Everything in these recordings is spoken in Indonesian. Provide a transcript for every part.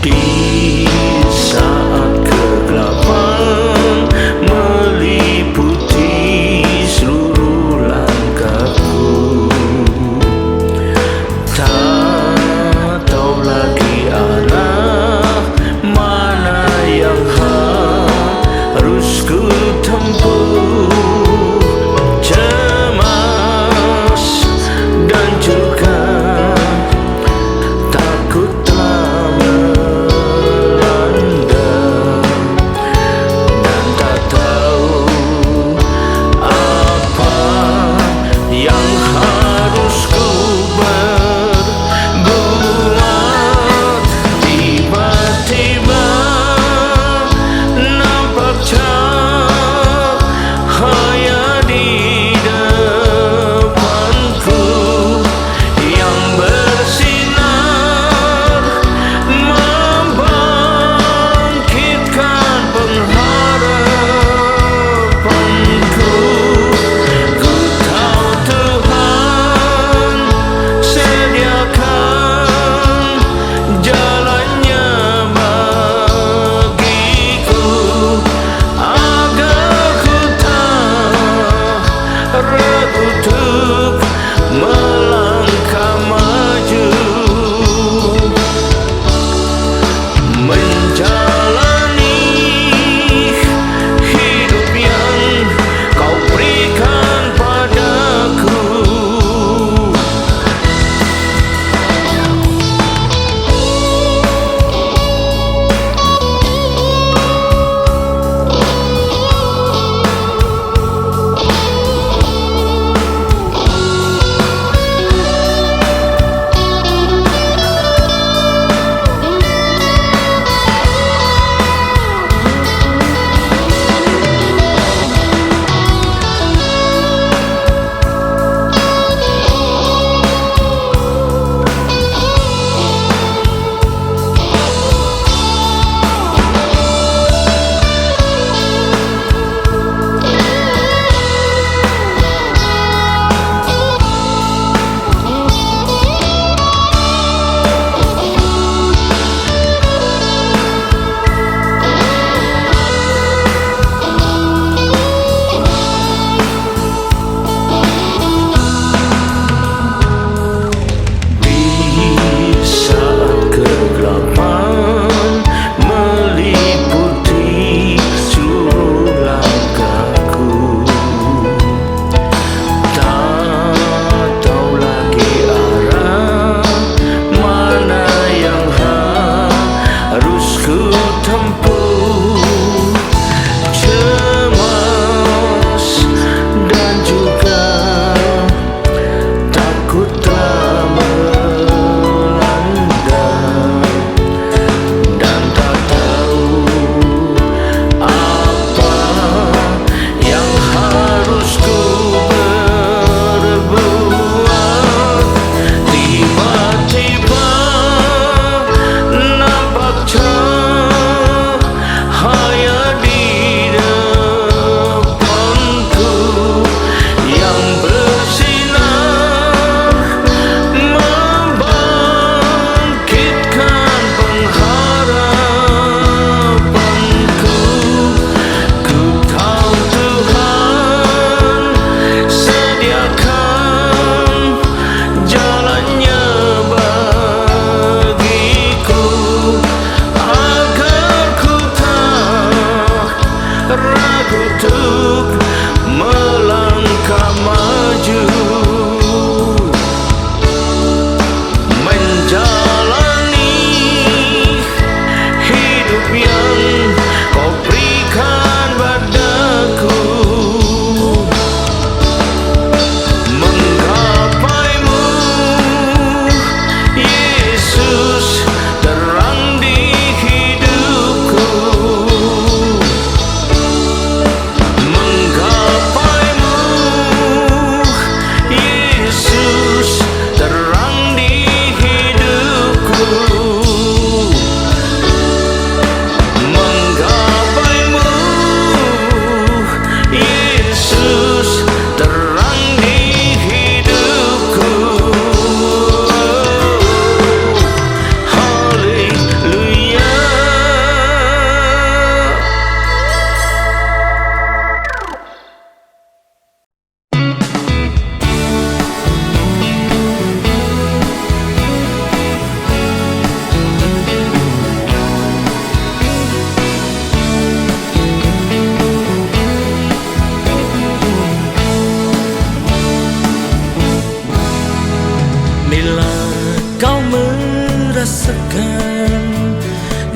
Di saat kegelapan meliputi seluruh langkahku, tak tahu lagi arah mana yang harus ku tempuh. Cemas dan juga takut telah melanda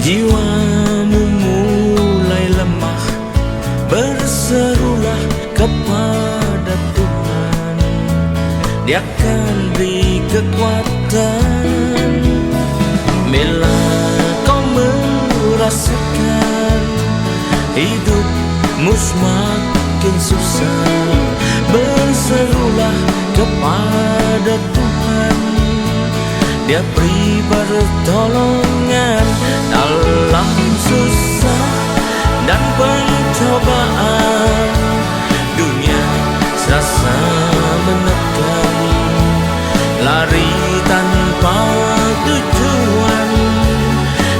jiwamu mulai lemah, berserulah kepada Tuhan, Dia akan beri kekuatan. Bila kau merasakan hidupmu semakin susah, berserulah kepada Tuhan, Dia beri pertolongan. Dalam susah dan pencobaan, dunia serasa menekan, lari tanpa tujuan,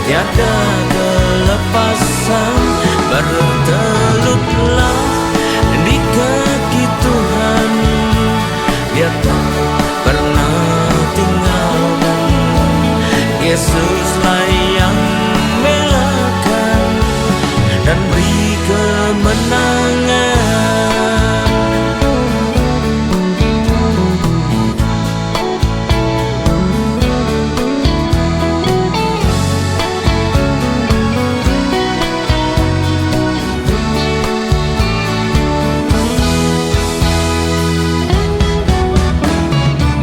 tiada kelepasan. Bertelutlah di kaki Tuhan, Dia tak pernah tinggalkan. Yesuslah yang belakan dan beri kemenangan.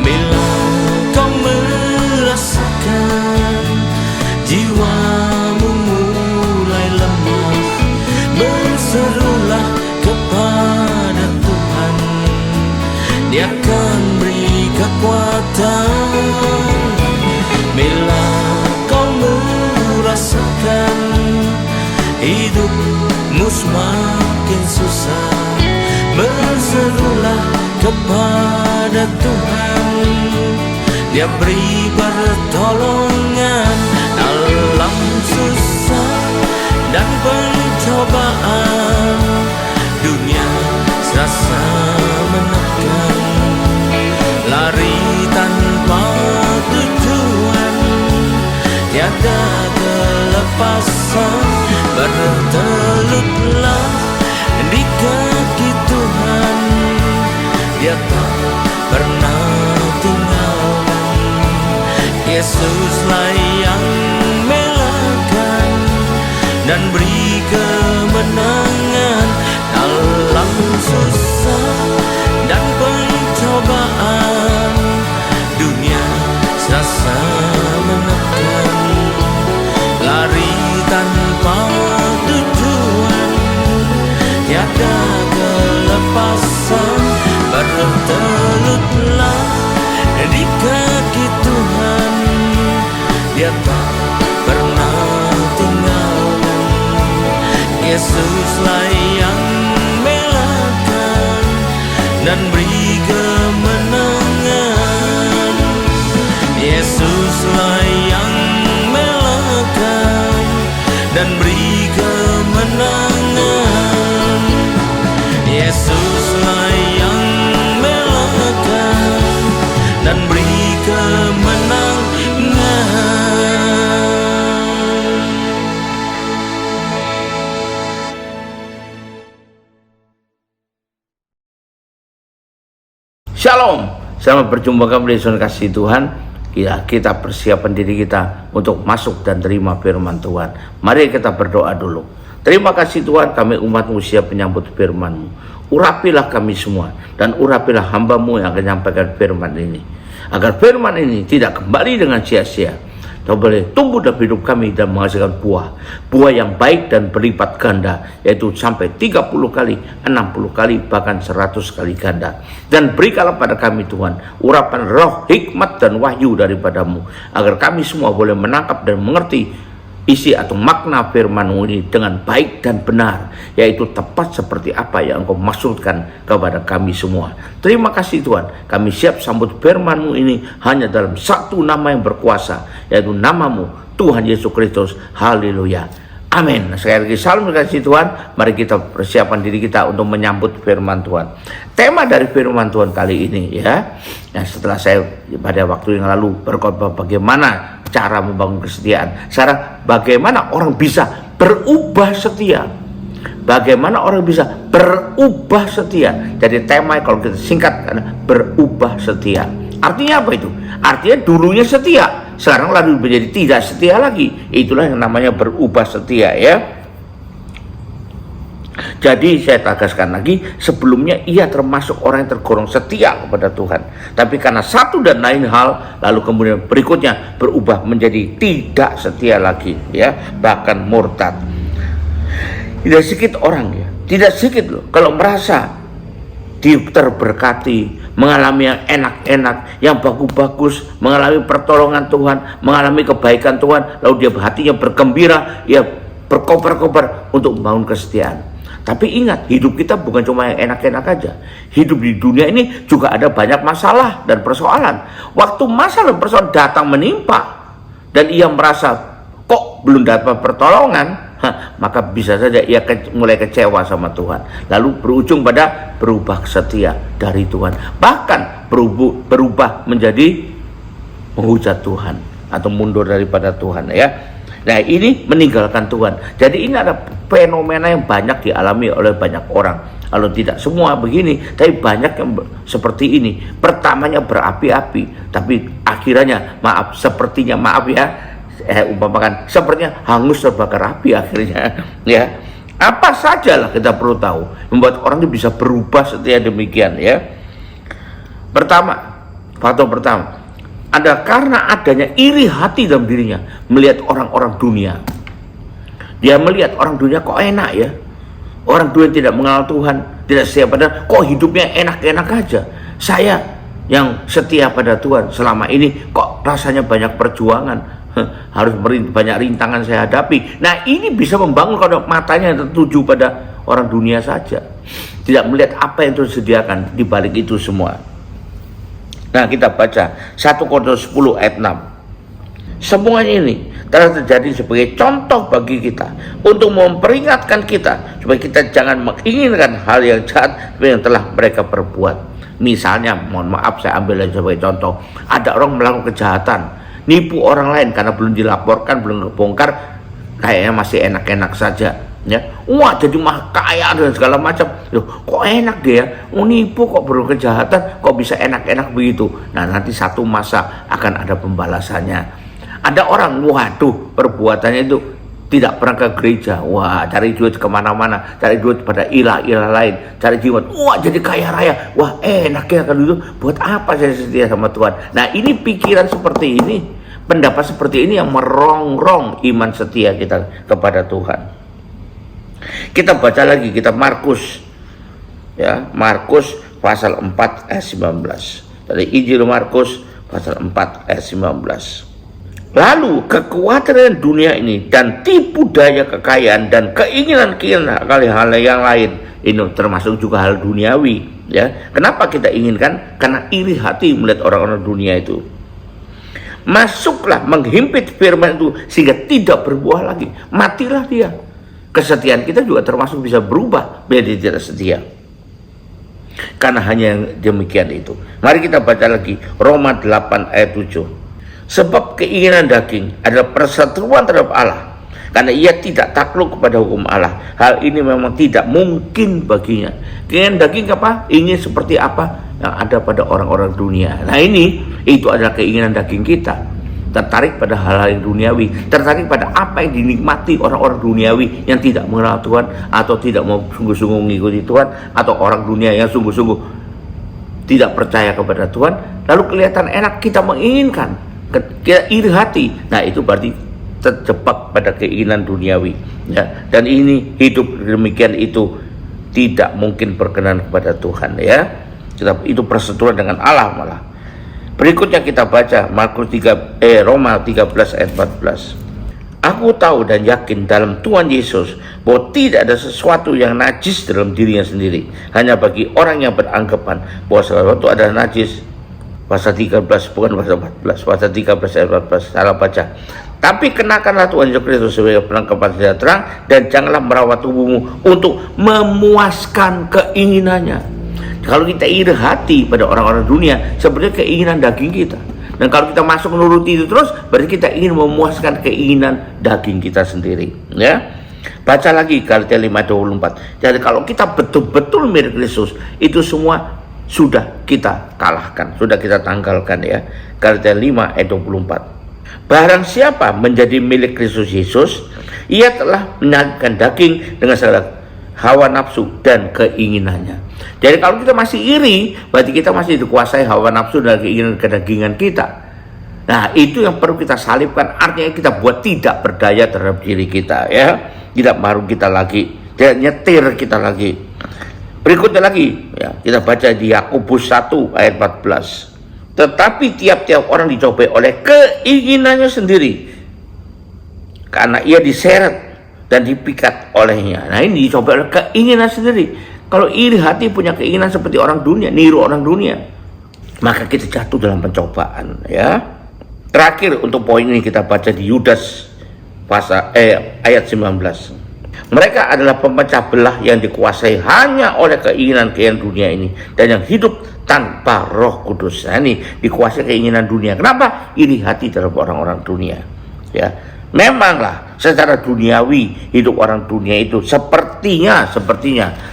Bila kau merasakan jiwamu mulai lemah, berserulah kepada Tuhan, Dia akan beri kekuatan. Bila kau merasakan hidupmu semakin susah, berserulah kepada Tuhan, Dia beri pertolongan. Dalam susah dan pencobaan, dunia serasa menekan, lari tanpa tujuan, tiada kelepasan. Bertelutlah di kaki Tuhan, Dia tak pernah tinggalkan. Yesuslah yang belakan dan beri kemenangan. Dalam susah dan pencobaan, dunia serasa menekan, lari tanpa tujuan, tiada kelepasan. Bertelutlah di kaki Tuhan, Dia tak pernah tinggalkan. Yesuslah yang belakan dan beri kemenangan. Yesuslah yang belakan dan beri kemenangan. Yesuslah yang belakan dan beri kemenangan. Shalom, selamat berjumpa kembali dengan kasih Tuhan. Kita persiapan diri kita untuk masuk dan terima firman Tuhan. Mari kita berdoa dulu. Terima kasih Tuhan, kami umat-Mu siap menyambut firman-Mu. Urapilah kami semua dan urapilah hamba-Mu yang akan menyampaikan firman ini, agar firman ini tidak kembali dengan sia-sia, tapi boleh tumbuh dalam hidup kami dan menghasilkan buah yang baik dan berlipat ganda, yaitu sampai 30 kali, 60 kali, bahkan 100 kali ganda. Dan berikanlah pada kami Tuhan urapan roh, hikmat dan wahyu daripada-Mu, agar kami semua boleh menangkap dan mengerti isi atau makna firman-Mu ini dengan baik dan benar, yaitu tepat seperti apa yang Engkau maksudkan kepada kami semua. Terima kasih Tuhan, kami siap sambut firman-Mu ini hanya dalam satu nama yang berkuasa, yaitu nama-Mu, Tuhan Yesus Kristus. Haleluya, amin. Sekali lagi salam kasih Tuhan. Mari kita persiapan diri kita untuk menyambut firman Tuhan. Tema dari firman Tuhan kali ini ya, setelah saya pada waktu yang lalu berkhotbah bagaimana cara membangun kesetiaan, cara bagaimana orang bisa berubah setia, bagaimana orang bisa berubah setia. Jadi tema kalau kita singkat berubah setia. Artinya apa itu? Artinya dulunya setia, sekarang lalu menjadi tidak setia lagi. Itulah yang namanya berubah setia, ya. Jadi saya tegaskan lagi, sebelumnya ia termasuk orang yang tergolong setia kepada Tuhan. Tapi karena satu dan lain hal, lalu kemudian berikutnya berubah menjadi tidak setia lagi, ya, bahkan murtad. Tidak sedikit orang, ya, tidak sedikit loh, kalau merasa terberkati, mengalami yang enak-enak, yang bagus-bagus, mengalami pertolongan Tuhan, mengalami kebaikan Tuhan, lalu dia hatinya bergembira, ya berkobar-kobar untuk membangun kesetiaan. Tapi ingat, hidup kita bukan cuma yang enak-enak aja. Hidup di dunia ini juga ada banyak masalah dan persoalan. Waktu masalah dan persoalan datang menimpa, dan ia merasa kok belum dapat pertolongan, maka bisa saja ia mulai kecewa sama Tuhan. Lalu berujung pada berubah setia dari Tuhan. Bahkan berubah menjadi menghujat Tuhan atau mundur daripada Tuhan, ya. Nah, ini meninggalkan Tuhan. Jadi ini ada fenomena yang banyak dialami oleh banyak orang. Kalau tidak semua begini, tapi banyak yang seperti ini. Pertamanya berapi-api, tapi akhirnya sepertinya umpamakan sepertinya hangus terbakar api akhirnya, ya. Apa sajalah kita perlu tahu membuat orang itu bisa berubah setia demikian, ya. Faktor pertama, ada karena adanya iri hati dalam dirinya melihat orang-orang dunia. Dia melihat orang dunia kok enak, ya. Orang dunia tidak mengenal Tuhan, tidak setia pada, kok hidupnya enak-enak aja. Saya yang setia pada Tuhan selama ini kok rasanya banyak perjuangan, harus banyak rintangan saya hadapi. Nah, ini bisa membangun kalau matanya tertuju pada orang dunia saja, tidak melihat apa yang disediakan di balik itu semua. Nah, kita baca 1 Korintus 10 ayat 6. Semuanya ini telah terjadi sebagai contoh bagi kita, untuk memperingatkan kita supaya kita jangan menginginkan hal yang jahat yang telah mereka perbuat. Misalnya, mohon maaf saya ambil sebagai contoh, ada orang melakukan kejahatan, nipu orang lain karena belum dilaporkan, belum kebongkar, kayaknya masih enak-enak saja, ya. Wah, jadi kaya dan segala macam. Loh, kok enak dia, nipu kok berkejahatan, kok bisa enak-enak begitu. Nah, nanti satu masa akan ada pembalasannya. Ada orang, waduh, perbuatannya itu tidak pernah ke gereja, wah, cari duit kemana-mana, cari duit pada ilah-ilah lain, cari jimat, wah, jadi kaya raya, wah, enak ya kalau itu. Buat apa saya setia sama Tuhan? Nah, ini pikiran seperti ini, pendapat seperti ini yang merongrong iman setia kita kepada Tuhan. Kita baca lagi, kita Markus, ya, Markus pasal 4 ayat 19. Dari Injil Markus pasal 4 ayat 19. Lalu kekhawatiran dunia ini dan tipu daya kekayaan dan keinginan-keinginan hal yang lain, ini termasuk juga hal duniawi, ya. Kenapa kita inginkan? Karena iri hati melihat orang-orang dunia itu. Masuklah menghimpit firman itu sehingga tidak berbuah lagi. Matilah dia. Kesetiaan kita juga termasuk bisa berubah menjadi tidak setia, karena hanya yang demikian itu. Mari kita baca lagi Roma 8 ayat 7. Sebab keinginan daging adalah perseteruan terhadap Allah, karena ia tidak takluk kepada hukum Allah. Hal ini memang tidak mungkin baginya. Keinginan daging apa? Ingin seperti apa yang ada pada orang-orang dunia. Nah, itu adalah keinginan daging kita. Tertarik pada hal-hal yang duniawi, tertarik pada apa yang dinikmati orang-orang duniawi yang tidak mengenal Tuhan, atau tidak mau sungguh-sungguh mengikuti Tuhan, atau orang dunia yang sungguh-sungguh tidak percaya kepada Tuhan. Lalu kelihatan enak, kita menginginkan, kita iri hati. Nah, itu berarti terjebak pada keinginan duniawi, ya. Dan ini hidup demikian itu tidak mungkin berkenan kepada Tuhan, ya. Itu perseteruan dengan Allah malah. Berikutnya kita baca Roma 13 ayat 14. Aku tahu dan yakin dalam Tuhan Yesus bahwa tidak ada sesuatu yang najis dalam dirinya sendiri. Hanya bagi orang yang beranggapan bahwa sesuatu adalah najis. Pasal 13, bukan pasal 14. Pasal 13 ayat 14, salah baca. Tapi kenakanlah Tuhan Yesus Kristus sebagai perlengkapan senjata terang, dan janganlah merawat tubuhmu untuk memuaskan keinginannya. Kalau kita iri hati pada orang-orang dunia, sebenarnya keinginan daging kita. Dan kalau kita masuk menuruti itu terus, berarti kita ingin memuaskan keinginan daging kita sendiri, ya. Baca lagi Galatia 5:24. Jadi kalau kita betul-betul mirip Kristus, itu semua sudah kita kalahkan, sudah kita tanggalkan, ya. Galatia 5 ayat 24. Barang siapa menjadi milik Kristus Yesus, ia telah menyalibkan daging dengan segala hawa nafsu dan keinginannya. Jadi kalau kita masih iri, berarti kita masih dikuasai hawa nafsu dan keinginan kedagingan kita. Nah, itu yang perlu kita salibkan. Artinya kita buat tidak berdaya terhadap diri kita, ya. Tidak baru kita lagi, tidak nyetir kita lagi. Berikutnya lagi, ya, kita baca di Yakobus 1 ayat 14. Tetapi tiap-tiap orang dicobai oleh keinginannya sendiri, karena ia diseret dan dipikat olehnya. Nah, ini dicobai oleh keinginan sendiri. Kalau iri hati punya keinginan seperti orang dunia, niru orang dunia, maka kita jatuh dalam pencobaan, ya. Terakhir untuk poin ini kita baca di Yudas ayat 19. Mereka adalah pemecah belah yang dikuasai hanya oleh keinginan-keinginan dunia ini, dan yang hidup tanpa Roh Kudus. Nah, ini dikuasai keinginan dunia. Kenapa? Iri hati terhadap orang-orang dunia, ya. Memanglah secara duniawi hidup orang dunia itu sepertinya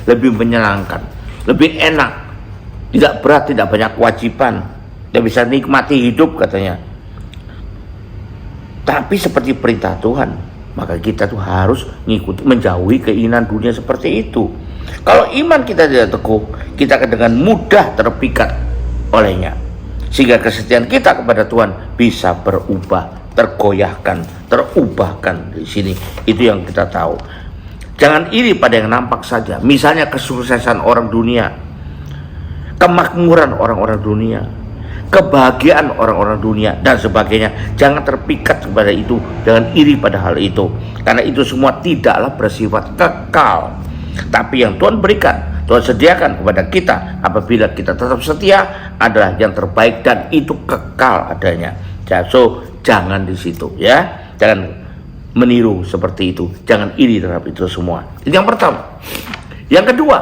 lebih menyenangkan, lebih enak, tidak berat, tidak banyak kewajiban, tidak bisa nikmati hidup katanya. Tapi seperti perintah Tuhan, maka kita tuh harus mengikuti, menjauhi keinginan dunia seperti itu. Kalau iman kita tidak teguh, kita akan dengan mudah terpikat olehnya, sehingga kesetiaan kita kepada Tuhan bisa berubah, tergoyahkan, terubahkan di sini. Itu yang kita tahu. Jangan iri pada yang nampak saja. Misalnya kesuksesan orang dunia, kemakmuran orang-orang dunia, kebahagiaan orang-orang dunia, dan sebagainya. Jangan terpikat kepada itu, jangan iri pada hal itu, karena itu semua tidaklah bersifat kekal. Tapi yang Tuhan berikan, Tuhan sediakan kepada kita apabila kita tetap setia adalah yang terbaik, dan itu kekal adanya. So, jangan di situ, ya. Jangan meniru seperti itu, jangan iri terhadap itu semua. Itu yang pertama. Yang kedua,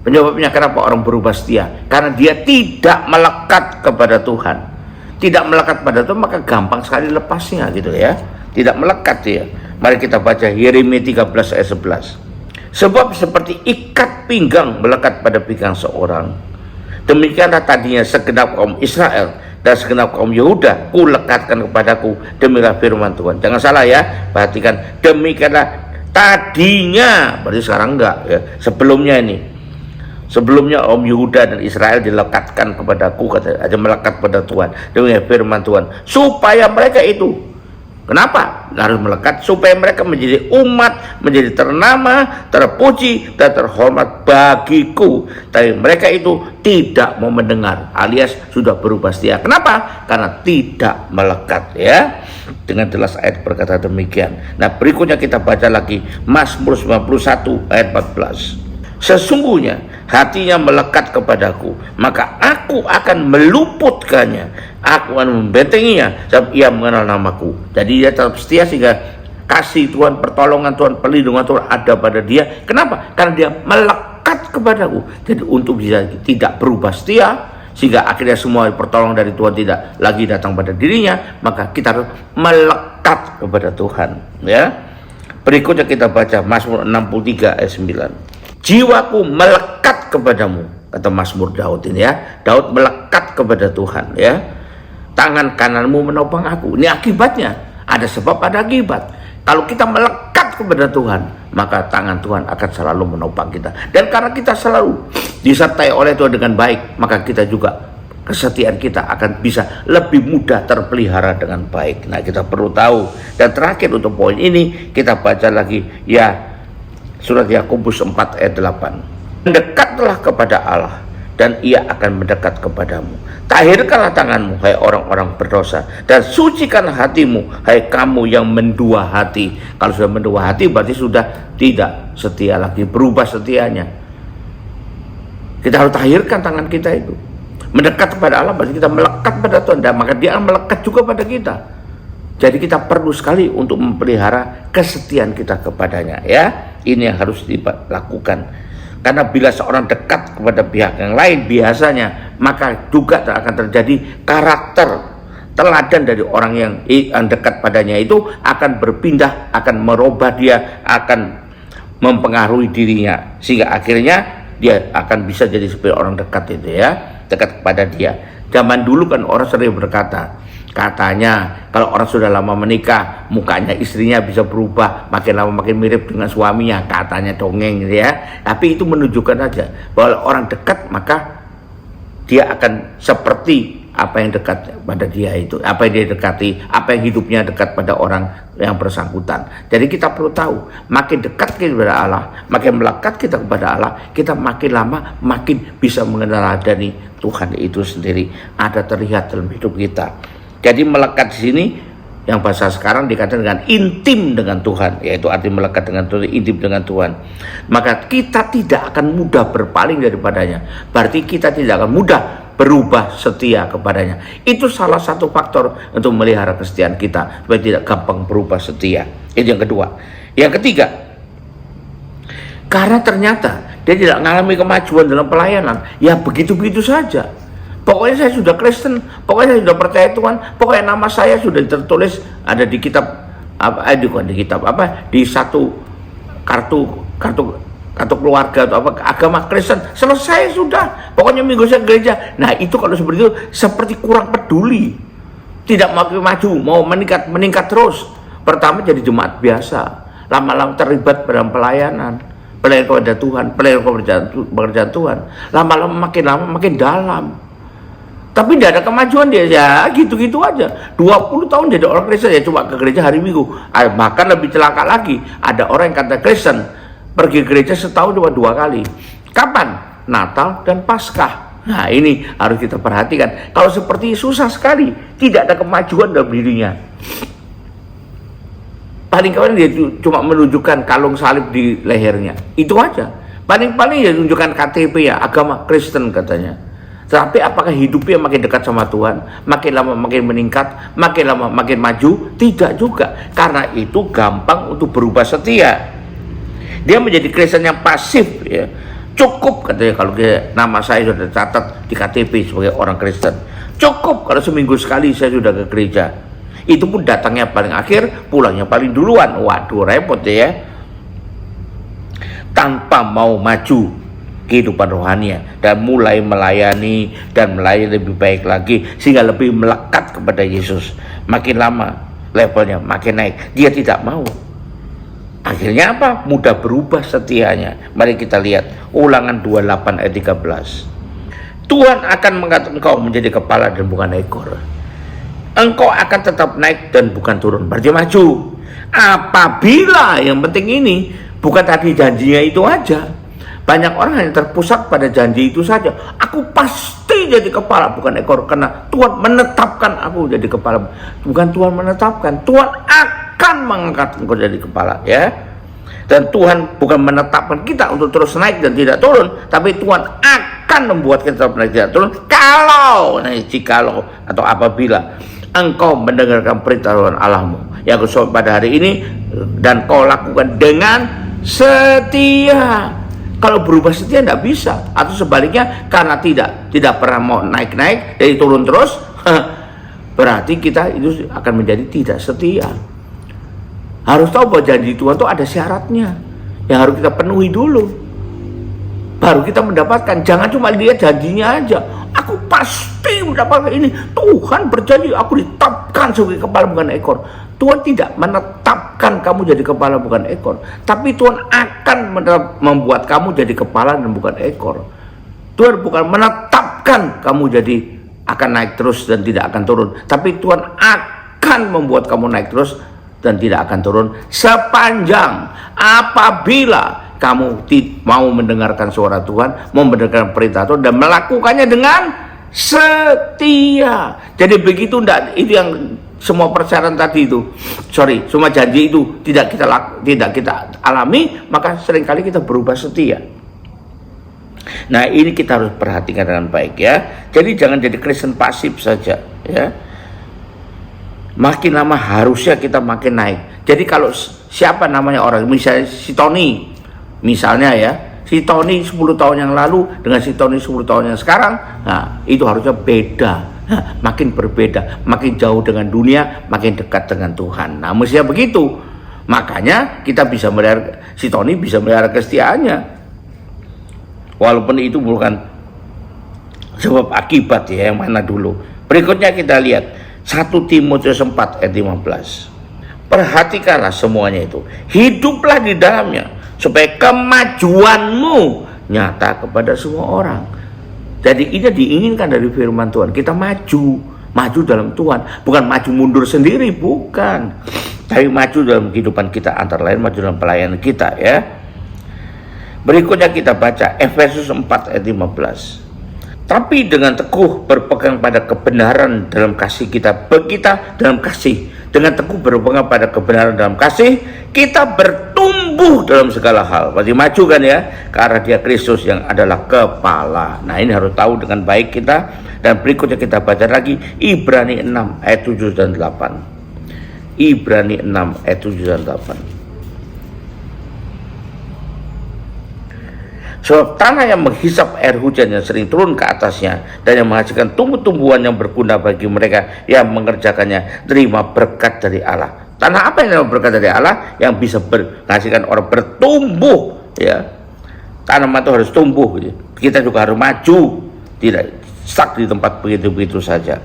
penyebabnya kenapa orang berubah setia? Karena dia tidak melekat kepada Tuhan. Tidak melekat pada Tuhan, maka gampang sekali lepasnya gitu, ya. Tidak melekat dia. Mari kita baca Yeremia 13 ayat 11. Sebab seperti ikat pinggang melekat pada pinggang seorang, demikianlah tadinya segenap kaum Israel dan segenap kaum Yehuda kulekatkan kepadaku, demikian firman Tuhan. Jangan salah, ya, perhatikan, demikianlah tadinya, berarti sekarang enggak, ya. Sebelumnya Om Yehuda dan Israel dilekatkan kepadaku, kata aja, melekat pada Tuhan, demikian firman Tuhan, supaya mereka itu, kenapa harus melekat? Supaya mereka menjadi umat, menjadi ternama, terpuji, dan terhormat bagiku. Tapi mereka itu tidak mau mendengar, alias sudah berubah setia. Kenapa? Karena tidak melekat, ya. Dengan jelas ayat berkata demikian. Nah, berikutnya kita baca lagi Mazmur 91 ayat 14. Sesungguhnya hatinya melekat kepadaku, maka aku akan meluputkannya, aku akan membentenginya, sebab ia mengenal namaku. Jadi dia tetap setia, sehingga kasih Tuhan, pertolongan Tuhan, perlindungan Tuhan ada pada dia. Kenapa? Karena dia melekat kepadaku. Jadi untuk bisa tidak berubah setia, sehingga akhirnya semua pertolongan dari Tuhan tidak lagi datang pada dirinya, maka kita harus melekat kepada Tuhan, ya. Berikutnya kita baca Mazmur 63 ayat 9. Jiwaku melekat kepadamu, kata Mazmur Daud ini, ya. Daud melekat kepada Tuhan, ya. Tangan kananmu menopang aku. Ini akibatnya, ada sebab, ada akibat. Kalau kita melekat kepada Tuhan, maka tangan Tuhan akan selalu menopang kita. Dan karena kita selalu disertai oleh Tuhan dengan baik, maka kita juga, kesetiaan kita akan bisa lebih mudah terpelihara dengan baik. Nah, kita perlu tahu. Dan terakhir untuk poin ini, kita baca lagi, ya, surat Yakobus 4 ayat 8. Mendekatlah kepada Allah, dan ia akan mendekat kepadamu. Tahirkanlah tanganmu, hai orang-orang berdosa, dan sucikanlah hatimu, hai kamu yang mendua hati. Kalau sudah mendua hati, berarti sudah tidak setia lagi, berubah setianya. Kita harus tahirkan tangan kita itu. Mendekat kepada Allah berarti kita melekat pada Tuhan, dan maka dia akan melekat juga pada kita. Jadi kita perlu sekali untuk memelihara kesetiaan kita kepadanya, ya. Ini yang harus dilakukan. Karena bila seorang dekat kepada pihak yang lain, biasanya maka juga akan terjadi karakter teladan dari orang yang dekat padanya itu akan berpindah, akan merubah dia, akan mempengaruhi dirinya, sehingga akhirnya dia akan bisa jadi seperti orang dekat itu, ya, dekat kepada dia. Zaman dulu kan orang sering berkata, Katanya kalau orang sudah lama menikah, mukanya istrinya bisa berubah, makin lama makin mirip dengan suaminya, katanya dongeng gitu ya. Tapi itu menunjukkan aja bahwa orang dekat maka dia akan seperti apa yang dekat pada dia itu, apa yang dia dekati, apa yang hidupnya dekat pada orang yang bersangkutan. Jadi kita perlu tahu, makin dekat kita kepada Allah, makin melekat kita kepada Allah, kita makin lama makin bisa meneladani Tuhan itu sendiri ada terlihat dalam hidup kita. Jadi melekat di sini yang bahasa sekarang dikatakan dengan intim dengan Tuhan, yaitu arti melekat dengan Tuhan, intim dengan Tuhan. Maka kita tidak akan mudah berpaling daripadanya. Berarti kita tidak akan mudah berubah setia kepadanya. Itu salah satu faktor untuk melihara kesetiaan kita supaya tidak gampang berubah setia. Itu yang kedua. Yang ketiga, karena ternyata dia tidak mengalami kemajuan dalam pelayanan, ya begitu-begitu saja. Pokoknya saya sudah Kristen, pokoknya saya sudah percaya Tuhan, pokoknya nama saya sudah tertulis ada di kitab di satu kartu keluarga atau apa agama Kristen, selesai sudah. Pokoknya minggu saya gereja. Nah itu kalau seperti itu seperti kurang peduli, tidak mau maju, mau meningkat terus. Pertama jadi jemaat biasa, lama-lama terlibat dalam pelayanan kepada Tuhan, pelayanan pekerjaan Tuhan. Lama-lama makin dalam. Tapi tidak ada kemajuan dia, ya gitu-gitu aja. 20 tahun jadi orang Kristen, ya cuma ke gereja hari Minggu. Bahkan lebih celaka lagi, ada orang yang kata Kristen pergi gereja setahun cuma 2 kali. Kapan? Natal dan Paskah. Nah ini harus kita perhatikan. Kalau seperti susah sekali, tidak ada kemajuan dalam dirinya. Paling kemarin dia cuma menunjukkan kalung salib di lehernya, itu aja. Paling-paling dia tunjukkan KTP ya, agama Kristen katanya. Tapi apakah hidupnya makin dekat sama Tuhan, makin lama makin meningkat, makin lama makin maju? Tidak juga. Karena itu gampang untuk berubah setia. Dia menjadi Kristen yang pasif ya. Cukup katanya kalau nama saya sudah catat di KTP sebagai orang Kristen. Cukup kalau seminggu sekali saya sudah ke gereja. Itu pun datangnya paling akhir, pulangnya paling duluan. Waduh repot ya. Tanpa mau maju kehidupan rohaninya dan mulai melayani lebih baik lagi sehingga lebih melekat kepada Yesus. Makin lama levelnya makin naik, dia tidak mau. Akhirnya apa? Mudah berubah setianya. Mari kita lihat Ulangan 28 ayat 13. Tuhan akan mengangkat engkau menjadi kepala dan bukan ekor. Engkau akan tetap naik dan bukan turun, berarti maju. Apabila yang penting ini bukan tadi janjinya itu aja. Banyak orang hanya terpusat pada janji itu saja. Aku pasti jadi kepala bukan ekor, karena Tuhan menetapkan aku jadi kepala. Bukan Tuhan menetapkan, Tuhan akan mengangkat engkau jadi kepala ya. Dan Tuhan bukan menetapkan kita untuk terus naik dan tidak turun, tapi Tuhan akan membuat kita naik dan tidak turun jikalau atau apabila engkau mendengarkan perintah Tuhan Allahmu yang kau pada hari ini dan kau lakukan dengan setia. Kalau berubah setia tidak bisa, atau sebaliknya karena tidak pernah mau naik jadi turun terus, berarti kita itu akan menjadi tidak setia. Harus tahu bahwa janji Tuhan itu ada syaratnya yang harus kita penuhi dulu, baru kita mendapatkan. Jangan cuma lihat janjinya aja, aku pasti mendapatkan ini, Tuhan berjanji aku ditetapkan sebagai kepala bukan ekor. Tuhan tidak menetapkan kamu jadi kepala bukan ekor, tapi Tuhan akan membuat kamu jadi kepala dan bukan ekor. Tuhan bukan menetapkan kamu jadi akan naik terus dan tidak akan turun, tapi Tuhan akan membuat kamu naik terus dan tidak akan turun sepanjang apabila kamu mau mendengarkan suara Tuhan, mau mendengarkan perintah Tuhan dan melakukannya dengan setia. Jadi begitu enggak, itu yang semua persyaratan tadi itu, semua janji itu tidak kita alami, maka seringkali kita berubah setia. Nah ini kita harus perhatikan dengan baik ya. Jadi jangan jadi Kristen pasif saja ya. Makin lama harusnya kita makin naik. Jadi kalau siapa namanya orang, misalnya si Tony, misalnya ya, si Tony 10 tahun yang lalu dengan si Tony 10 tahun yang sekarang, nah itu harusnya beda. Makin berbeda, makin jauh dengan dunia, makin dekat dengan Tuhan. Nah mestinya begitu. Makanya kita bisa melihara, si Tony bisa melihara kesetiaannya, walaupun itu bukan sebab akibat ya, yang mana dulu. Berikutnya kita lihat 1 Timotius 4 ayat 15. Perhatikanlah semuanya itu, hiduplah di dalamnya supaya kemajuanmu nyata kepada semua orang. Jadi ini diinginkan dari firman Tuhan, kita maju dalam Tuhan, bukan maju mundur sendiri, bukan, tapi maju dalam kehidupan kita, antara lain maju dalam pelayanan kita, ya. Berikutnya kita baca Efesus 4 ayat 15. Tapi dengan teguh berpegang pada kebenaran dalam kasih kita dalam kasih, dengan teguh berpegang pada kebenaran dalam kasih, kita bertumbuh dalam segala hal. Berarti maju kan ya, ke arah Dia Kristus yang adalah kepala. Nah, ini harus tahu dengan baik kita. Dan berikutnya kita baca lagi Ibrani 6 ayat 7 dan 8. Ibrani 6 ayat 7 dan 8. Sebab tanah yang menghisap air hujan yang sering turun ke atasnya dan yang menghasilkan tumbuh-tumbuhan yang berguna bagi mereka yang mengerjakannya, terima berkat dari Allah. Tanah apa yang berkat dari Allah? Yang bisa menghasilkan orang bertumbuh, ya. Tanaman itu harus tumbuh, gitu. Kita juga harus maju, tidak stuck di tempat begitu-begitu saja.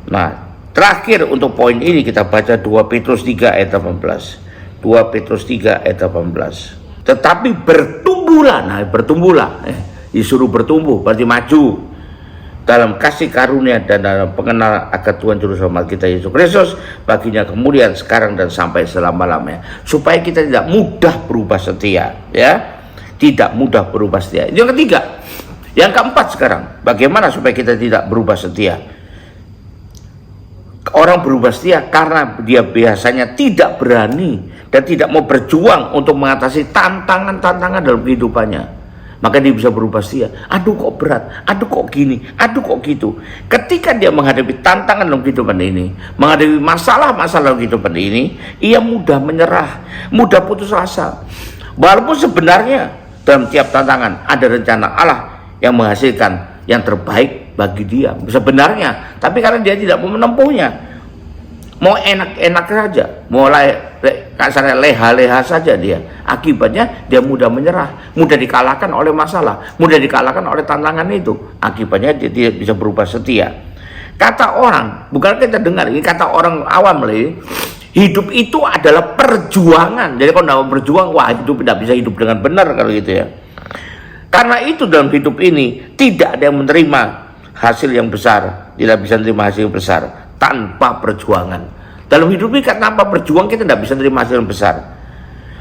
Nah, terakhir untuk poin ini kita baca 2 Petrus 3 ayat 18. 2 Petrus 3 ayat 18. Tetapi bertumbuhlah, disuruh bertumbuh, berarti maju dalam kasih karunia dan dalam pengenalan akan Tuhan Juru Selamat kita Yesus Kristus, baginya kemuliaan sekarang dan sampai selama-lamanya. Supaya kita tidak mudah berubah setia, ya, tidak mudah berubah setia. Yang ketiga, yang keempat sekarang, bagaimana supaya kita tidak berubah setia? Orang berubah setia karena dia biasanya tidak berani dan tidak mau berjuang untuk mengatasi tantangan-tantangan dalam kehidupannya. Maka dia bisa berubah setia. Aduh kok berat, aduh kok gini, aduh kok gitu. Ketika dia menghadapi tantangan dalam kehidupan ini, menghadapi masalah-masalah dalam kehidupan ini, ia mudah menyerah, mudah putus asa. Walaupun sebenarnya dalam tiap tantangan ada rencana Allah yang menghasilkan yang terbaik bagi dia sebenarnya, tapi karena dia tidak mau menempuhnya, mau enak-enak saja, mau kasarnya leha-leha saja dia, akibatnya dia mudah menyerah, mudah dikalahkan oleh masalah, mudah dikalahkan oleh tantangan itu. Akibatnya dia tidak bisa berubah setia. Kata orang, bukan kita dengar, ini kata orang awam lagi, hidup itu adalah perjuangan. Jadi kalau tidak mau berjuang, wah hidup tidak bisa hidup dengan benar kalau gitu ya. Karena itu dalam hidup ini tidak ada yang menerima hasil yang besar, tidak bisa menerima hasil yang besar tanpa perjuangan. Dalam hidup ini tanpa berjuang kita tidak bisa menerima hasil yang besar.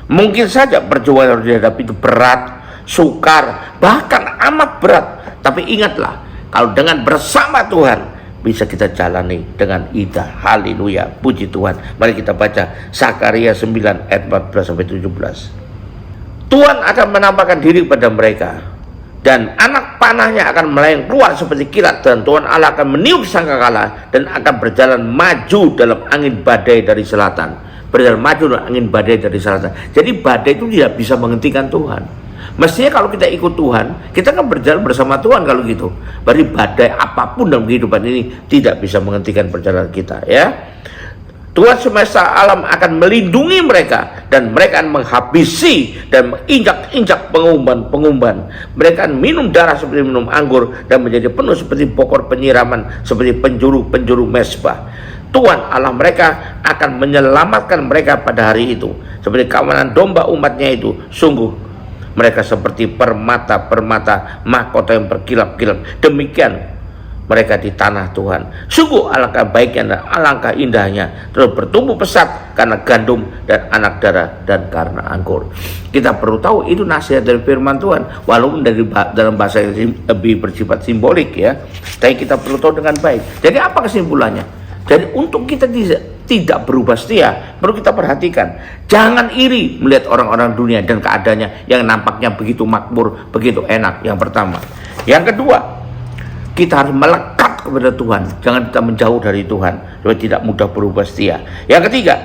Mungkin saja perjuangan yang harus dihadapi itu berat, sukar, bahkan amat berat. Tapi ingatlah, kalau dengan bersama Tuhan bisa kita jalani dengan indah. Haleluya, puji Tuhan. Mari kita baca Sakaria 9 ayat 14-17. Tuhan akan menampakkan diri pada mereka, dan anak panahnya akan melayang keluar seperti kilat, dan Tuhan Allah akan meniup sangkakala dan akan berjalan maju dalam angin badai dari selatan. Berjalan maju dalam angin badai dari selatan. Jadi badai itu tidak bisa menghentikan Tuhan. Mestinya kalau kita ikut Tuhan, kita kan berjalan bersama Tuhan kalau gitu. Berarti badai apapun dalam kehidupan ini tidak bisa menghentikan perjalanan kita, ya. Tuhan semesta alam akan melindungi mereka, dan mereka akan menghabisi dan menginjak-injak pengumban. Mereka akan minum darah seperti minum anggur, dan menjadi penuh seperti pokok penyiraman, seperti penjuru-penjuru mesbah. Tuhan Allah mereka akan menyelamatkan mereka pada hari itu, seperti kawanan domba umatnya itu. Sungguh mereka seperti permata-permata mahkota yang berkilap-kilap. Demikian mereka di tanah Tuhan. Sungguh alangkah baiknya dan alangkah indahnya, terus bertumbuh pesat karena gandum dan anak darah dan karena anggur. Kita perlu tahu itu nasihat dari firman Tuhan, walaupun dalam bahasa yang lebih bersifat simbolik, ya. Tapi kita perlu tahu dengan baik. Jadi apa kesimpulannya? Jadi untuk kita tidak berubah setia, perlu kita perhatikan. Jangan iri melihat orang-orang dunia dan keadaannya yang nampaknya begitu makmur, begitu enak. Yang pertama. Yang kedua, kita harus melekat kepada Tuhan. Jangan kita menjauh dari Tuhan, supaya tidak mudah berubah setia. Yang ketiga,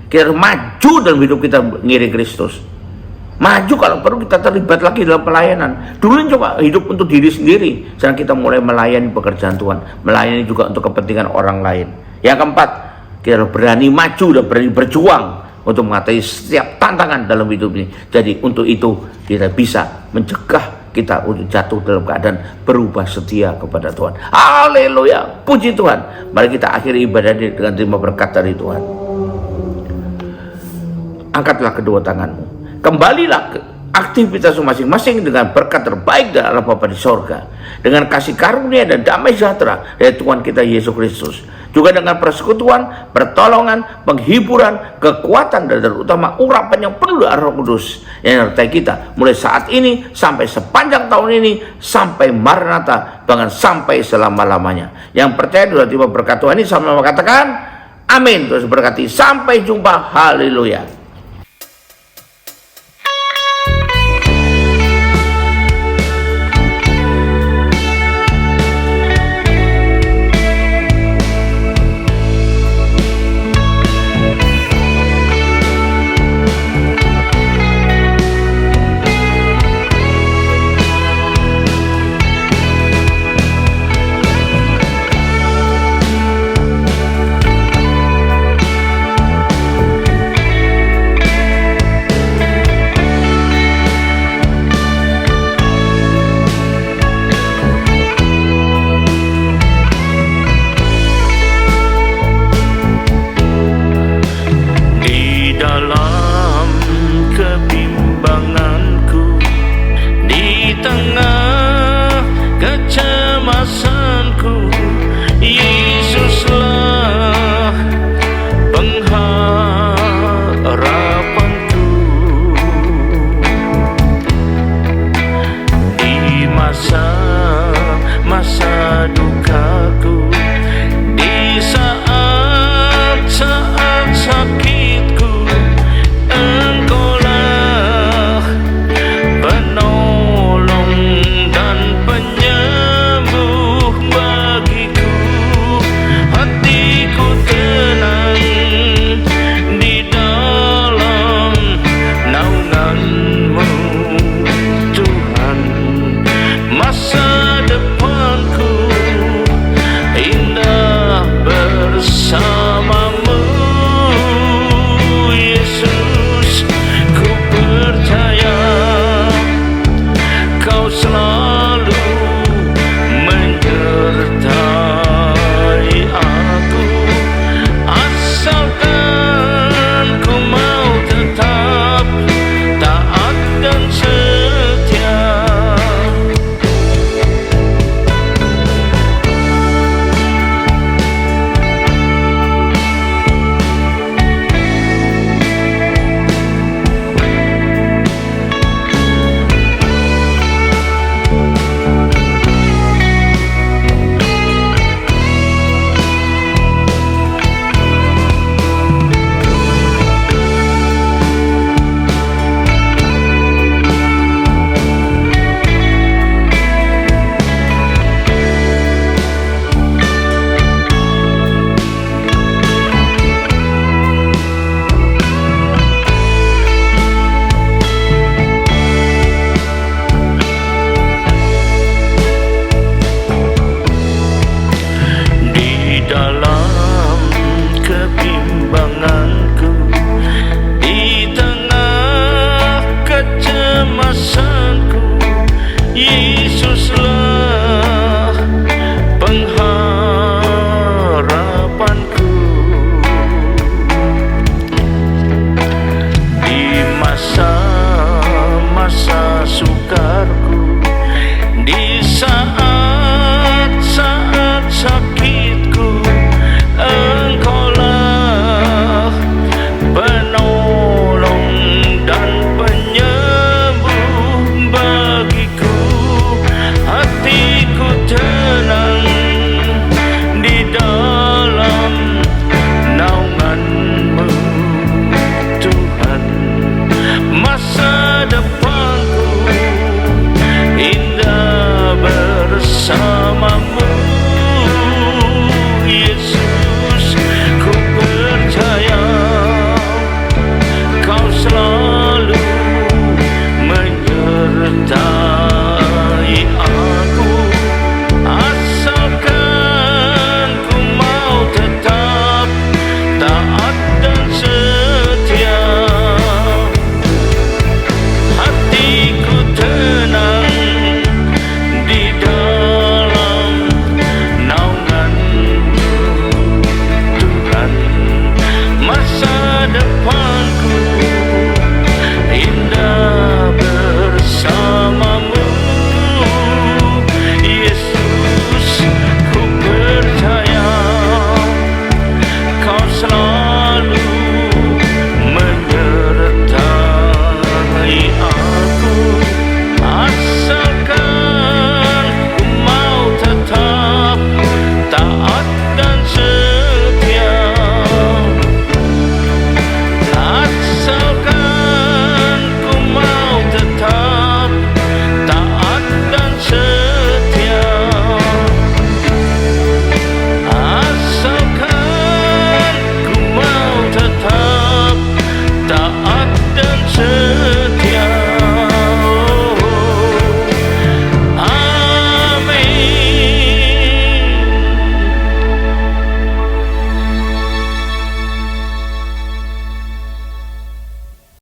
kita harus maju dalam hidup kita mengiring Kristus. Maju kalau perlu kita terlibat lagi dalam pelayanan. Dulu coba hidup untuk diri sendiri, sekarang kita mulai melayani pekerjaan Tuhan, melayani juga untuk kepentingan orang lain. Yang keempat, kita harus berani maju dan berani berjuang untuk mengatasi setiap tantangan dalam hidup ini. Jadi untuk itu kita bisa mencegah kita untuk jatuh dalam keadaan berubah setia kepada Tuhan. Haleluya, puji Tuhan. Mari kita akhiri ibadah ini dengan terima berkat dari Tuhan. Angkatlah kedua tanganmu, kembalilah ke aktivitas masing-masing dengan berkat terbaik dari Allah Bapa di sorga, dengan kasih karunia dan damai sejahtera dari Tuhan kita Yesus Kristus, juga dengan persekutuan, pertolongan, penghiburan, kekuatan dan terutama urapan yang penuh dari Roh Kudus yang menyertai kita mulai saat ini sampai sepanjang tahun ini sampai Maranatha, bahkan sampai selama-lamanya. Yang percaya dua tiba berkat Tuhan ini sama katakan amin. Terus berkati, sampai jumpa, haleluya. Tengah